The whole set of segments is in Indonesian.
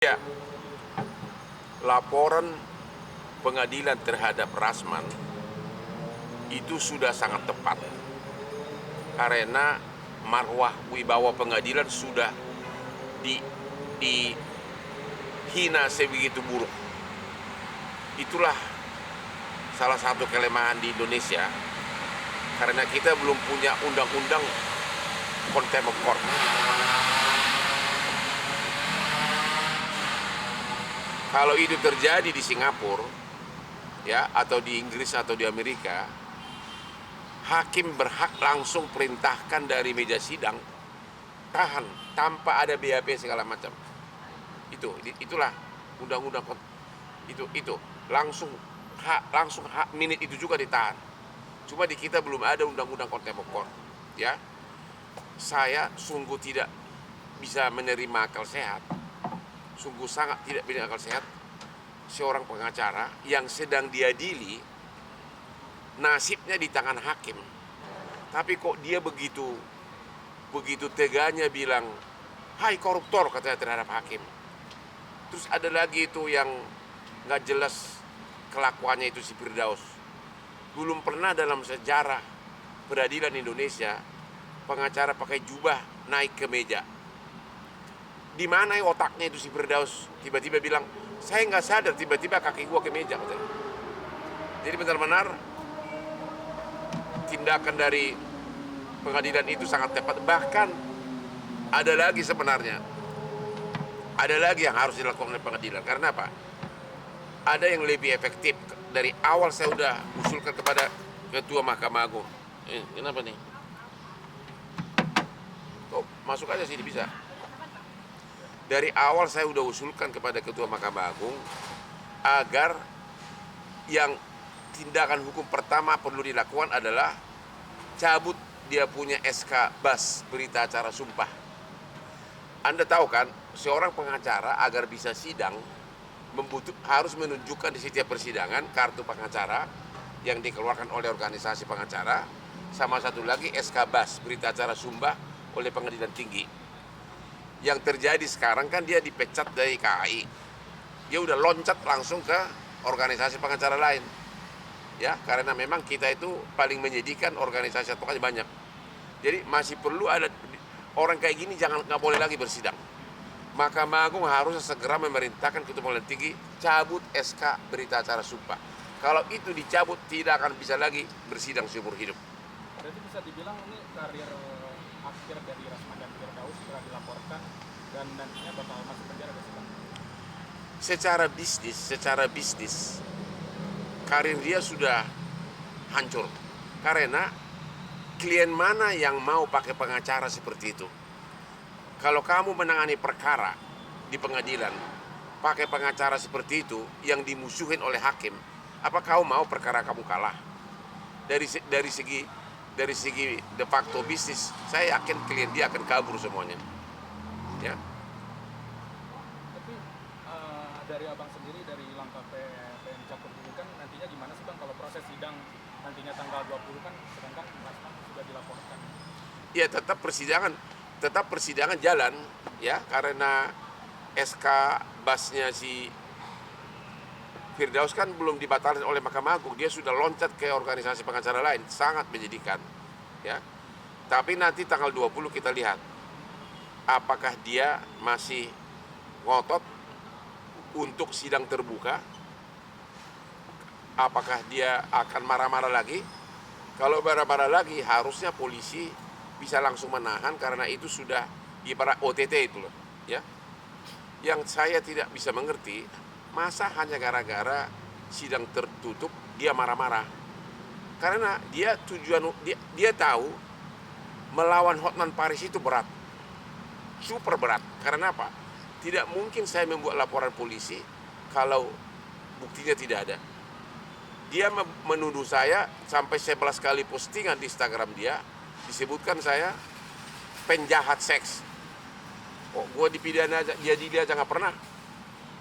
Ya, laporan pengadilan terhadap Rasman itu sudah sangat tepat karena marwah wibawa pengadilan sudah dihina sebegitu buruk. Itulah salah satu kelemahan di Indonesia karena kita belum punya undang-undang contempt of court. Kalau itu terjadi di Singapura, ya, atau di Inggris atau di Amerika, hakim berhak langsung perintahkan dari meja sidang tahan tanpa ada BAP segala macam. Itulah undang-undang itu langsung hak minit itu juga ditahan. Cuma di kita belum ada undang-undang contempt of court, ya. Saya sungguh tidak bisa menerima akal sehat. Sungguh sangat tidak punya akal sehat seorang pengacara yang sedang diadili nasibnya di tangan hakim, tapi kok dia begitu teganya bilang hai koruptor katanya terhadap hakim. Terus ada lagi itu yang nggak jelas kelakuannya itu si Firdaus. Belum pernah dalam sejarah peradilan Indonesia pengacara pakai jubah naik ke meja. Di mana otaknya itu si Firdaus tiba-tiba bilang saya nggak sadar tiba-tiba kaki gua ke meja. Jadi benar-benar tindakan dari pengadilan itu sangat tepat. Bahkan ada lagi sebenarnya, ada lagi yang harus dilakukan oleh pengadilan. Karena apa? Ada yang lebih efektif. Dari awal saya udah usulkan kepada Ketua Mahkamah Agung. Kenapa nih? Oh, masuk aja sini bisa. Dari awal saya udah usulkan kepada Ketua Mahkamah Agung agar yang tindakan hukum pertama perlu dilakukan adalah cabut dia punya SK BAS, berita acara sumpah. Anda tahu kan, seorang pengacara agar bisa sidang harus menunjukkan di setiap persidangan kartu pengacara yang dikeluarkan oleh organisasi pengacara, sama satu lagi SK BAS, berita acara sumpah oleh pengadilan tinggi. Yang terjadi sekarang kan dia dipecat dari KAI, dia udah loncat langsung ke organisasi pengacara lain, ya, karena memang kita itu paling menyedihkan organisasi advokasi banyak. Jadi masih perlu ada orang kayak gini, nggak boleh lagi bersidang. Mahkamah Agung harus segera memerintahkan Ketua Pengadilan Tinggi cabut SK berita acara sumpah. Kalau itu dicabut tidak akan bisa lagi bersidang seumur hidup. Berarti bisa dibilang ini karir akhir dari Rasman dan Firdaus setelah dilaporkan dan nantinya bakal masuk penjara ke Bang? Secara bisnis karir dia sudah hancur. Karena klien mana yang mau pakai pengacara seperti itu? Kalau kamu menangani perkara di pengadilan pakai pengacara seperti itu yang dimusuhin oleh hakim, apa kau mau perkara kamu kalah? Dari segi de facto bisnis, saya yakin klien dia akan kabur semuanya, ya. Tapi dari abang sendiri, dari langkah PM Jakpro dulu kan nantinya gimana sih Bang kalau proses sidang nantinya tanggal 20 kan, sedangkan Rasman sudah dilaporkan? Ya tetap persidangan jalan, ya, karena SK BAS-nya si Firdaus kan belum dibatalkan oleh Mahkamah Agung, dia sudah loncat ke organisasi pengacara lain, sangat menyedihkan, ya. Tapi nanti tanggal 20 kita lihat apakah dia masih ngotot untuk sidang terbuka, apakah dia akan marah-marah lagi. Kalau marah-marah lagi harusnya polisi bisa langsung menahan karena itu sudah ibarat OTT itu loh, ya. Yang saya tidak bisa mengerti, masa hanya gara-gara sidang tertutup dia marah-marah? Karena dia tahu melawan Hotman Paris itu berat, super berat. Karena apa? Tidak mungkin saya membuat laporan polisi kalau buktinya tidak ada. Dia menuduh saya sampai 11 kali postingan di Instagram dia disebutkan saya penjahat seks. Oh, gue dipidana aja, dia aja nggak pernah.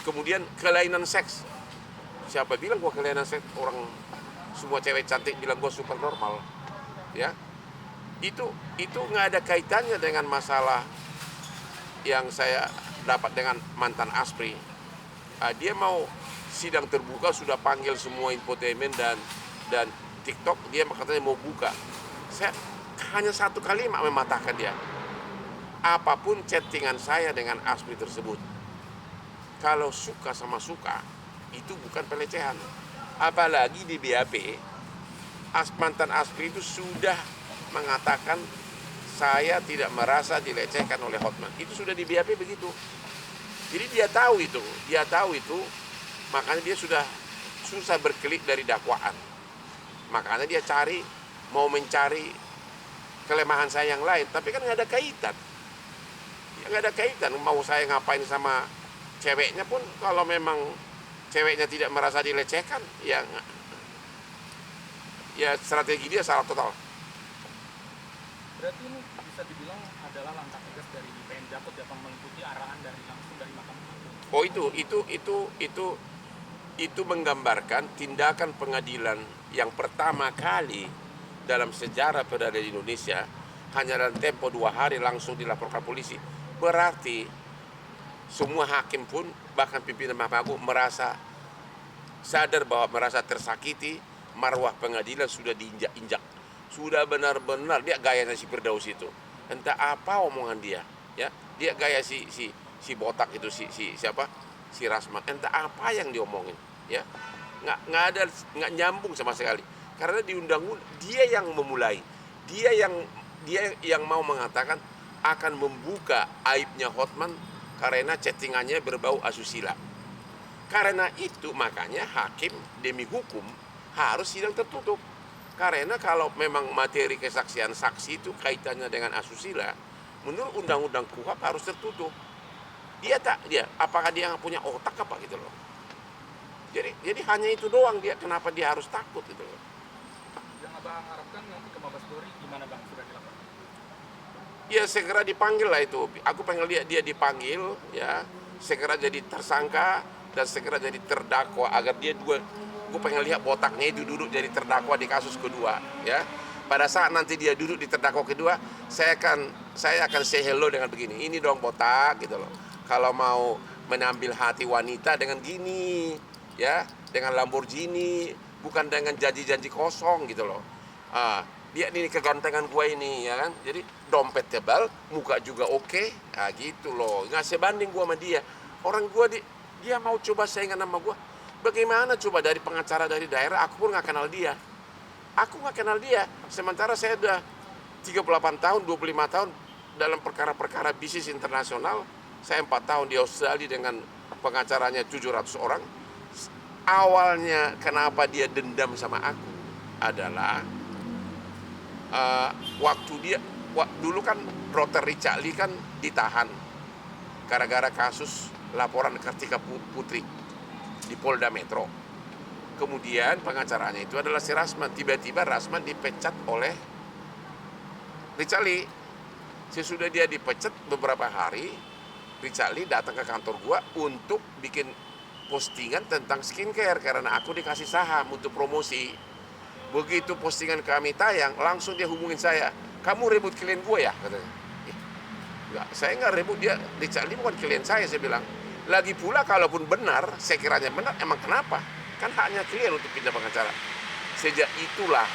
Kemudian kelainan seks, siapa bilang gue kelainan seks? Orang semua cewek cantik bilang gue super normal, ya. Itu nggak ada kaitannya dengan masalah yang saya dapat dengan mantan Aspri. Dia mau sidang terbuka, sudah panggil semua infotainment dan TikTok, dia katanya mau buka. Saya hanya satu kalimat mematahkan dia. Apapun chattingan saya dengan Aspri tersebut, kalau suka sama suka, itu bukan pelecehan. Apalagi di BAP, mantan Aspri itu sudah mengatakan saya tidak merasa dilecehkan oleh Hotman. Itu sudah di BAP begitu. Jadi dia tahu itu, makanya dia sudah susah berkelit dari dakwaan. Makanya dia mau mencari kelemahan saya yang lain, tapi kan nggak ada kaitan. Ya, nggak ada kaitan, mau saya ngapain sama ceweknya pun, kalau memang ceweknya tidak merasa dilecehkan, ya strategi dia salah total. Berarti ini bisa dibilang adalah langkah tegas dari PN Jakut yang mengikuti arahan langsung dari Mahkamah Agung. Oh, itu menggambarkan tindakan pengadilan yang pertama kali dalam sejarah peradilan Indonesia, hanya dalam tempo 2 hari langsung dilaporkan polisi. Berarti semua hakim pun, bahkan pimpinan Mahkamah Agung merasa sadar bahwa merasa tersakiti, marwah pengadilan sudah diinjak-injak. Sudah benar-benar dia gayanya si Firdaus itu. Entah apa omongan dia, ya. Dia gaya si botak itu, siapa? Si Rasman. Entah apa yang diomongin, ya. Nggak nyambung sama sekali. Karena di undang-undang dia yang memulai. Dia yang mau mengatakan akan membuka aibnya Hotman karena chattingannya berbau asusila. Karena itu makanya hakim demi hukum harus sidang tertutup. Karena kalau memang materi kesaksian saksi itu kaitannya dengan asusila, menurut undang-undang KUHP harus tertutup. Apakah dia nggak punya otak apa gitu loh. Jadi hanya itu doang dia, kenapa dia harus takut gitu loh. Yang Abang harapkan nanti ke Mabes Polri gimana Bang, sudah dilakukan? Ya segera dipanggil lah itu. Aku pengen lihat dia dipanggil, ya, segera jadi tersangka dan segera jadi terdakwa, agar dia gue pengen lihat botaknya itu duduk jadi terdakwa di kasus kedua, ya. Pada saat nanti dia duduk di terdakwa kedua, saya akan say hello dengan begini. Ini dong botak gitu loh. Kalau mau menambil hati wanita dengan gini, ya, dengan Lamborghini, bukan dengan janji-janji kosong gitu loh. Dia ini kegantengan gue ini, ya kan. Jadi dompet tebal, muka juga oke, gitu loh. Nggak sebanding gue sama dia. Orang gue dia mau coba saingan sama gue. Bagaimana coba dari pengacara dari daerah, aku pun nggak kenal dia. Aku nggak kenal dia. Sementara saya udah 38 tahun, 25 tahun dalam perkara-perkara bisnis internasional. Saya 4 tahun di Australia dengan pengacaranya 700 orang. Awalnya kenapa dia dendam sama aku adalah dulu kan Dr. Richard Lee kan ditahan gara-gara kasus laporan Kartika Putri di Polda Metro. Kemudian pengacaranya itu adalah si Rasman. Tiba-tiba Rasman dipecat oleh Richard Lee. Sesudah dia dipecat beberapa hari, Richard Lee datang ke kantor gua untuk bikin postingan tentang skincare karena aku dikasih saham untuk promosi. Begitu postingan kami tayang, langsung dia hubungin saya. Kamu rebut klien gue ya? Katanya. Enggak, saya nggak rebut dia. Richard Lee bukan klien saya bilang. Lagi pula kalaupun benar, saya kiranya benar, emang kenapa? Kan haknya klien untuk pindah pengacara. Sejak itulah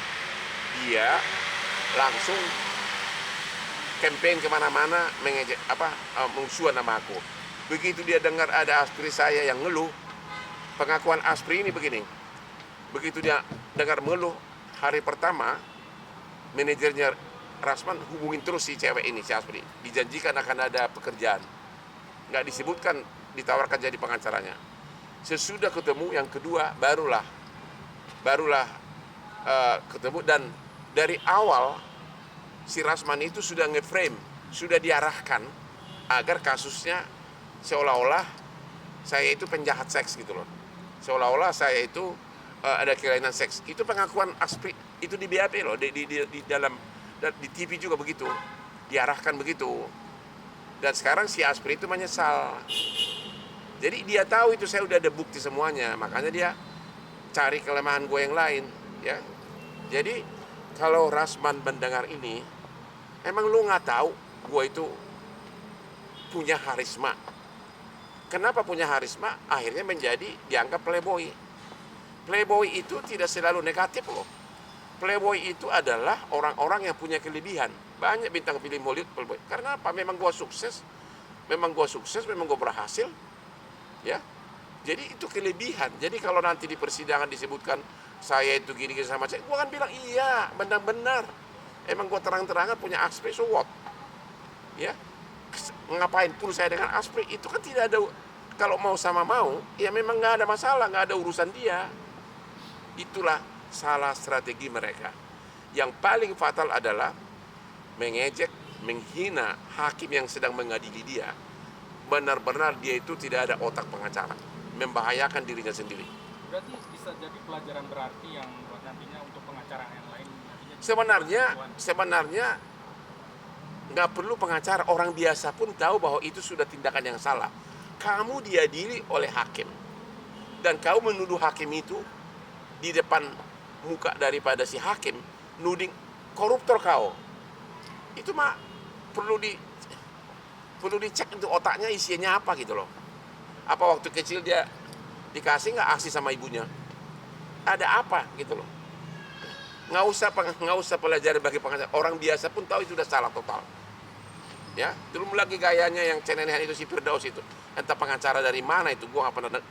dia langsung campaign kemana-mana mengusua nama aku. Begitu dia dengar ada Aspri saya yang ngeluh, pengakuan Aspri ini begini. Begitu dia dengar mengeluh, hari pertama manajernya Rasman hubungin terus si cewek ini, si Aspri. Dijanjikan akan ada pekerjaan. Nggak disebutkan ditawarkan jadi pengacaranya. Sesudah ketemu yang kedua barulah ketemu, dan dari awal si Rasman itu sudah nge-frame, sudah diarahkan agar kasusnya seolah-olah saya itu penjahat seks gitu loh. Seolah-olah saya itu ada kelainan seks. Itu pengakuan Aspri itu di BAP loh, di dalam di TV juga begitu. Diarahkan begitu. Dan sekarang si Aspri itu menyesal. Jadi dia tahu itu saya udah ada bukti semuanya, makanya dia cari kelemahan gue yang lain, ya. Jadi kalau Rasman mendengar ini, emang lu nggak tahu gue itu punya karisma, Kenapa punya harisma? Akhirnya menjadi dianggap playboy. Playboy itu tidak selalu negatif loh. Playboy itu adalah orang-orang yang punya kelebihan. Banyak bintang film Hollywood playboy. Karena apa? Memang gua sukses, memang gua berhasil, ya. Jadi itu kelebihan. Jadi kalau nanti di persidangan disebutkan saya itu gini-gini sama saya, gua kan bilang iya, benar-benar. Emang gua terang-terangan punya aspek, so what? Ya, ngapain pun saya dengan aspek itu kan tidak ada. Kalau mau sama mau, ya memang nggak ada masalah, nggak ada urusan dia. Itulah salah strategi mereka. Yang paling fatal adalah mengejek, menghina hakim yang sedang mengadili dia. Benar-benar dia itu tidak ada otak pengacara, membahayakan dirinya sendiri. Berarti bisa jadi pelajaran berarti yang buat nantinya untuk pengacara yang lain nantinya. Sebenarnya nggak perlu pengacara, orang biasa pun tahu bahwa itu sudah tindakan yang salah. Kamu diadili oleh hakim dan kau menuduh hakim itu di depan muka daripada si hakim, nuding koruptor kau. Itu mah perlu dicek itu otaknya isinya apa gitu loh. Apa waktu kecil dia dikasih nggak ASI sama ibunya? Ada apa gitu loh. Nggak usah pelajari bagi pengacara. Orang biasa pun tahu itu udah salah total. Ya, belum lagi gayanya yang ceneneh itu si Firdaus itu. Entah pengacara dari mana itu, gua nggak pernah